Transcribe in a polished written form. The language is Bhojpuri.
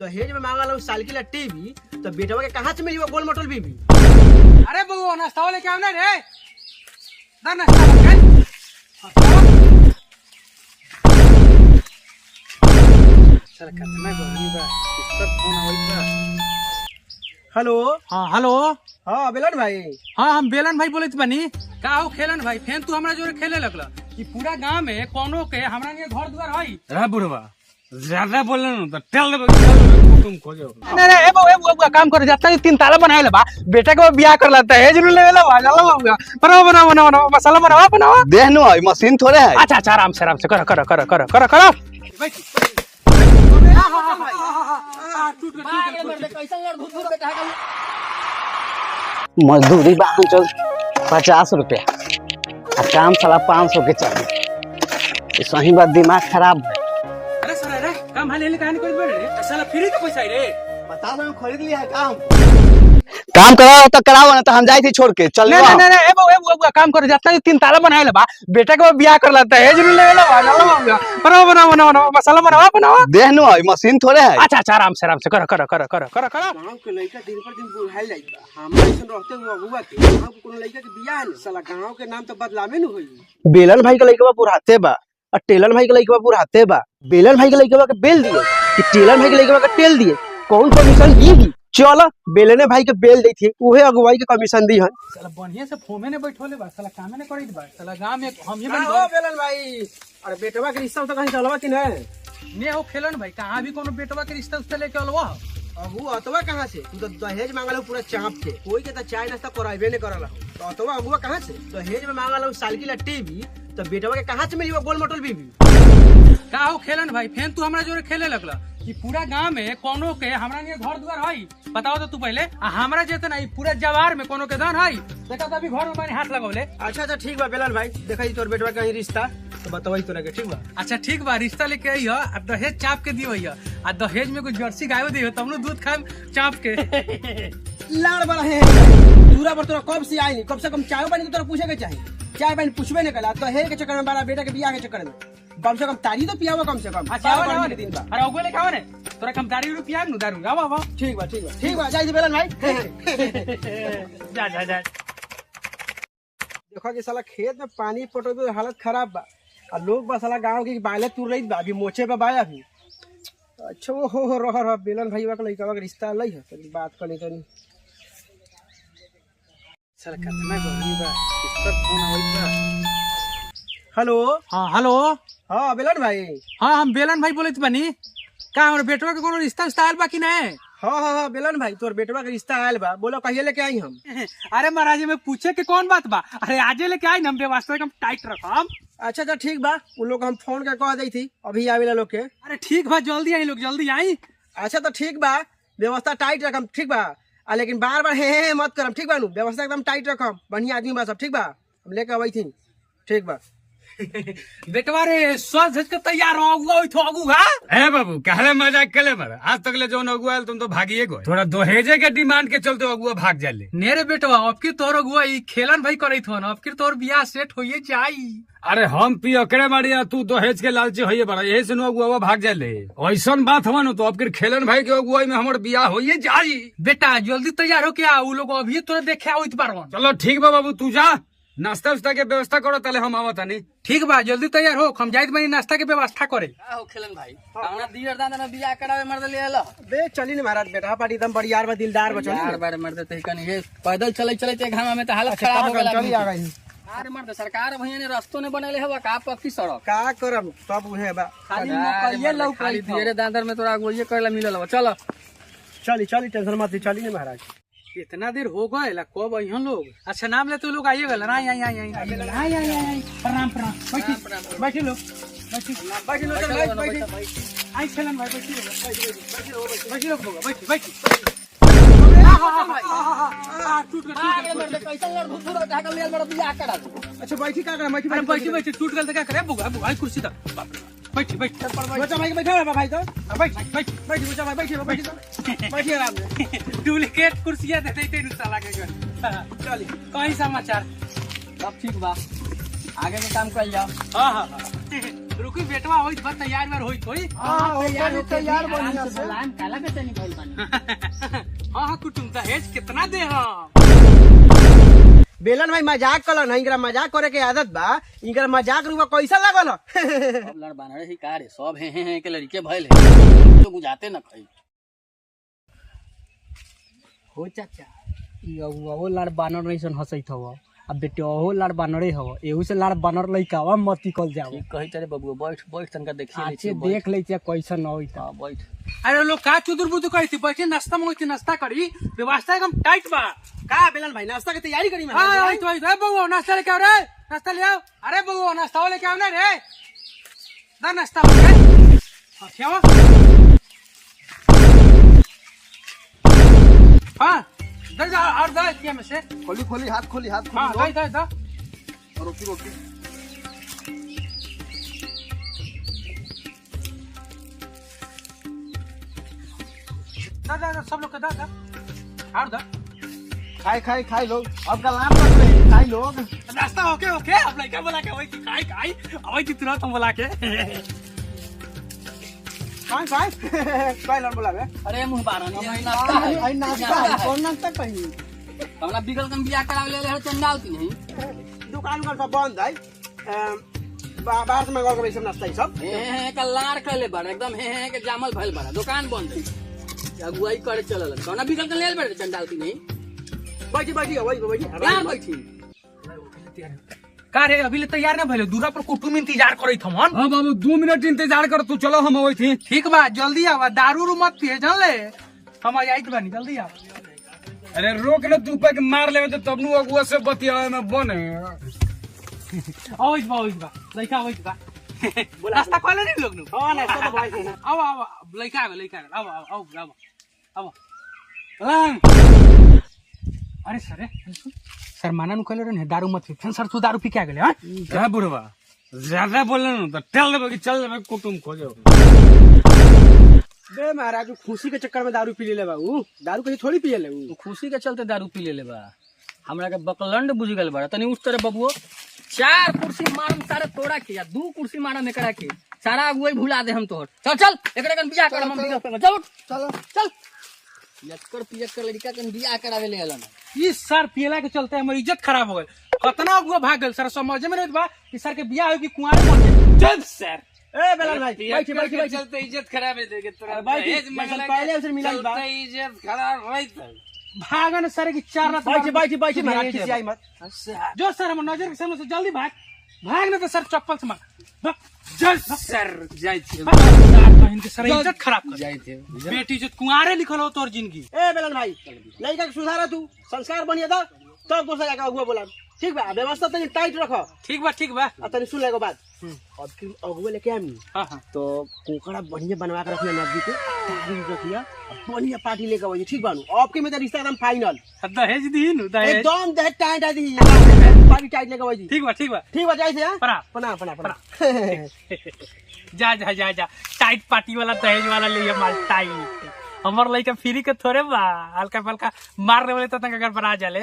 दहेज में मांगा लो साइकिल या टीवी, तो बेटवा के कहाँ से मिली वो गोल मोटल बीबी? अरे बउआ नाश्ता लेके आओ ना रे। ना नाश्ता लेके चल कितना गर्मी बा, किसका फोन आवत बा। हेलो। हां हेलो। हाँ बेलन भाई। हाँ हम बेलन भाई बोलत बानी। का हो खेलन भाई, फेन तू हमरा जोरे खेले लगला कि पूरा गांव में कोनो के हमरा नियर घर द्वार हई। रे बुढ़वा ज्यादा बोल न तो टेल तुम खोजो। नहीं ए बउआ काम करे जाता है, 3 ताला बनाए बा, बेटा के बियाह कर लेता है, जरूर लेवेला बा, चलो बउआ बनाओ मसाला बनाओ। देख नो मशीन थोड़े है। अच्छा आराम से करो। मजदूरी बाहन चल 50 रुपया आ काम साला 500 के चाहिए। सही बात दिमाग खराब है। अरे सर अरे काम हाले ले कहानी कोई बड़े रे, साला फ्री का पैसा है रे। बता दो खरीद लिया है काम। काम कराओ तो कराओ ना, तो हम जाई थी छोड़ के चल। नहीं ए बउआ काम करे जाता है, 3 ताला बनाए बा, बेटा के बियाह कर लेता है, जरूर लेवेला बा, चलो बउआ बनाओ मसाला बनाओ। देख नो मशीन थोड़े है। अच्छा आराम से करो। गांव के लड़का दिन पर दिन बुढ़ाई जाइबा, हम ऐसे रहते हुआ हुआ के गांव के कोनो लड़का के बियाह है, साला गांव के नाम तो बदलावे न होई। बेलन भाई के लड़का बुढ़ाते बा और टेलन भाई के लड़का बुढ़ाते बा। बेलन भाई के लड़का के बेल दिए कि टेलन भाई के लड़का के टेल दिए, कौन कमीशन दीगी? चलो बेलने भाई के बेल दी थी, उहे अगुवाई के कमीशन दी है। साला बढ़िया से फोमे ने बैठोले बा, साला कामे ने करित बा, साला गांव में हम ही बन हो बेलन भाई। अरे बेटवा के रिश्ता तो कहीं चलवा कि नहीं? ने हो खेलन भाई, कहां भी कोनो बेटवा के रिश्ता उससे लेके अलवा। अबू अतवा कहाँ से? तू तो दहेज मांगल पूरा चाप के, कोई के तो चाय नाश्ता कराइबे नहीं करल हो, तो अतवा अबुआ कहाँ से? दहेज में मांगल साइकिल या टीवी, तो बेटवा के कहाँ से मिली वो गोल मोटल बीबी? का हो खेलन भाई, फेन तू हमरा जोरे खेले लगला कि पूरा गांव में कोनो के हमरा नियर घर द्वार हई, बताओ तो तू पहले। हमरा जेते नहीं पूरा जवार में कोनो के दान हई, देखा तो अभी घर में मैंने हाथ लगौले। अच्छा ठीक बा बेलन भाई, देखा तोर बेटवा का ही रिश्ता तो बतावई तोरा के, ठीक बा? अच्छा ठीक बा, रिश्ता लेके आई हो, आ दहेज चाप के दियो है, आ दहेज में कुछ जर्सी गायो दियो, तब नु दूध खाम चाप के। लाड़ बड़ा है पूरा पर तोरा कब से आई नहीं, कम से कम चाय पानी तो तोरा पूछे के चाहिए, चाय पानी पूछबे नहीं कला, दहेज के चक्कर में बड़ा बेटा के बियाह के चक्कर में कम से कम तारी तो पियावा कम से कम। अच्छा दिन बा। अरे ओगो लेके आओ ने, तोरा कम तारी रुपया नु दारू आवा। ठीक बा जाई दे बेलन भाई। जा देखो कि साला खेत में पानी पटोबे हालत खराब बा, और लोग बस साला गांव की बाले तुर रही बा, अभी मोचे पे बाया अभी। अच्छा हो रह बेलन भैया का लड़का का रिश्ता लई है, तो बात कर ले तनी। साला कितना गर्मी बा, किसका फोन आवत बा। हेलो। हां हेलो। हाँ बेलन भाई। हाँ हम बेलन भाई बोलत बानी। का हमर बेटवा के कोनो रिश्ता आयल बा कि नहीं? हाँ बेलन भाई, तोर बेटवा के रिश्ता आयल बा, बोलो कहिए लेके आई हम। अरे महाराज में पूछे के कौन बात बा, अरे आजे लेके आई, हम व्यवस्था एकदम टाइट रखम। अच्छा ठीक बा, उन लोग हम फोन कर कह दी थी अभी आवेला लोग के। अरे ठीक बा, जल्दी आई लोग, जल्दी आई। अच्छा तो ठीक बा, व्यवस्था टाइट रखम, ठीक बा? लेकिन बार बार हे मत करम, ठीक बा नु? व्यवस्था एकदम टाइट रखम, बढ़िया आदमी बा सब, ठीक बा? हम लेके अबई थी, ठीक बा? बेटवा रे सज धज के तैयार हो, अगुआ ए बाबू कहले मजाक केले मर, आज तक ले जो अगुआ तुम तो भागिए गए, थोड़ा दहेजे के डिमांड के चलते अगुआ भाग जाले। नेरे बेटवा अब की तोर अगुआ ई खेलन भाई करैत हो, अब की तोर बियाह सेट होइए जाई। अरे हम पियकड़े मारिया, तू दहेज के लालची होइए बड़ा, यही से अगुआ भाग जाले। ऐसन बात हवा न तो अब खेलन भाई के अगुआ में हमार बियाह होइए जाई। बेटा जल्दी तैयार हो, क्या उ लोग अभी तोरे देखे आवित बारन। चलो ठीक बा बाबू, तू जा नाश्ता उस्ता के व्यवस्था करो, ताले हम आवत नहीं। ठीक बा जल्दी तैयार हो, हम जाइत बानी नाश्ता के व्यवस्था करे। का हो खेलन भाई, हमरा दियर दादा ना बियाह करावे मर्द ले आला बे चली ने महाराज, बेटा पार्टी एकदम बढ़िया बा, दिलदार बा, चली यार बार मर्द ते कनी हे पैदल चले घामा में तो हालत खराब हो गेला। चली आ गई। अरे मर्द सरकार भैया ने रास्तों ने बनले हवा का पक्की सड़क, का करम सब उहे बा, खाली मकइये लौक खाली दियरे दादर में तोरा गोलिये करला मिलल हवा। चलो चली टेंशन मत ली, चली ने महाराज। इतना देर हो गए ला, कब आई हम लोग? अच्छा नाम लेते लोग आइए गल ना। आई प्रणाम बैठी लोग, आई खेलन भाई बैठी अच्छा बैठी का करम, बैठी टूट गल तो क्या करे, बुआ कुर्सी तक बैठी बच्चा भाई बैठा है भाई, तो बैठी बच्चा भाई, बैठी आराम से। डुप्लीकेट कुर्सियां देते थे साला के घर। चली कहीं समाचार सब ठीक बा, आगे के काम कर जाओ। हाँ रुकी बेटवा होई बस तैयार बार होई कोई तैयार बढ़िया से काला के तनी भइल बानी हां कुटुम दहेज कितना दे हम बेलन भाई मजाक कलन है, इनकरा मजाक करे के आदत बा, इनकरा मजाक रुआ कैसा लागल ह? सब लड़ बानरे ही का रे सब हे के लड़के भइल है तो बुझाते न खई हो चाचा वो लाड़ बानर नहीं हंसत हव अब बेटे ओहो लाड़ बानरे हव एहू से लाड़ बानर लइकावा मत कल जाओ ठीक कही तेरे बबुआ बैठ बैठ तनका देखिए आचे देख ले कैसन होइत हां बैठ अरे लोग का चुदुर बुदुर करी थी बैठे नाश्ता मंगती नाश्ता करी व्यवस्था एकदम टाइट बा का बेलन भाई नाश्ता के तैयारी करी मैं हां आई तो बबुआ नाश्ता लेके आओ रे नाश्ता ले आओ अरे बबुआ नाश्ता लेके आओ ना रे दा नाश्ता लेके क्या हां दे जा और दे दिया में से खोली हाथ खोली हां दे और रोटी दा सब लोग का दा और दा खाई लोग अब का लाभ कर रहे खाई लोग नाश्ता ओके अब लड़का बोला के वही खाई अवई की तुरंत हम बोला के खाई लड़ बोला बे अरे मुंह बारन नाश्ता आई नाश्ता कौन नाश्ता कहीं हमरा बिगल कन बियाह करावे ले है चंडालती नहीं दुकान सब बंद है बाहर से मंगा के सब नाश्ता ही सब हे का लाड़ कले बड़ एकदम हे के जामल भइल बड़ा दुकान बंद है अगुवाई करे चलल कौना बिगल कन ले बड़ चंडालती नहीं बैठी वही कहां बैठी का रे अभी ले तैयार ना भइले दूरा पर कुटुम इंतजार करैत हमन हाँ बाबू 2 मिनट इंतजार कर तू चलो हम वही थी ठीक बा जल्दी आवा दारू रू मत पिए जान ले हम आइत बानी जल्दी आ अरे रोक ले तू पे के मार लेवे तो तब नु अगुआ से बतियावे में बने ओइस बा लइका ओइस बा नाश्ता कोले नहीं लोग नु हां नाश्ता तो भाई आओ लइका आओ अरे सर माना नु कहले रे दारू मत पी फिर सर तू दारू पी के आ गेले हां क्या बुढ़वा ज्यादा बोले न तो टेल देबे कि चल देबे कुटुम खोजो बे महाराज खुशी के चक्कर में दारू पी ले बाबू दारू कहीं थोड़ी पिए ले तू खुशी के चलते दारू पी ले बा हमरा के बकलंड बुझ गल बड़ा तनी उस तरह बबुओ 4 कुर्सी मारम सारे तोड़ा के या 2 कुर्सी मारम एकरा के सारा अगुवाई भुला दे हम तोहर चल एकरा कन बियाह कर हम चल पियक्कर लड़का कन बियाह करावे ले आलन इस सर पियला के चलते हमर इज्जत खराब हो गई कतना अगुआ भाग गल सर समझ में नहीं बा कि सर के बियाह हो कि कुंवारे मर गए चल सर ए बेलन भाई बैठी चलते इज्जत खराब है देगे तोरा पहले उसे मिला बा इज्जत खराब होइत भागन सर की 4 रात बैठी महाराज किसी आई मत जो सर हम नजर के सामने से जल्दी भाग ना तो सर चप्पल से मार जल सर जाई थी बहन के सर इज्जत खराब कर जाई थे बेटी इज्जत कुंवारे लिखल हो तोर जिंदगी ए बेलन भाई लड़का के सुधारा तू संस्कार बढ़िया दा तब दोसर जाके अगुआ बोला ठीक बा व्यवस्था तनी टाइट रखो ठीक बा आ तनी सुन लेगो बात अब की अगुआ लेके आमी हां तो कोकड़ा बढ़िया बनवा के रखिया नदी के तारी रखिया बढ़िया पार्टी लेके आवे ठीक बानू आपके में तो रिश्ता एकदम फाइनल दहेज दी नु दहेज एकदम दहेज टाइट दी पार्टी टाइट लेके आवे ठीक बा जाई से हां पना जा टाइट पार्टी वाला दहेज वाला ले माल टाइट हमर लइका फ्री के थोड़े बा हल्का फल्का मार देले त तंग अगर बना जाले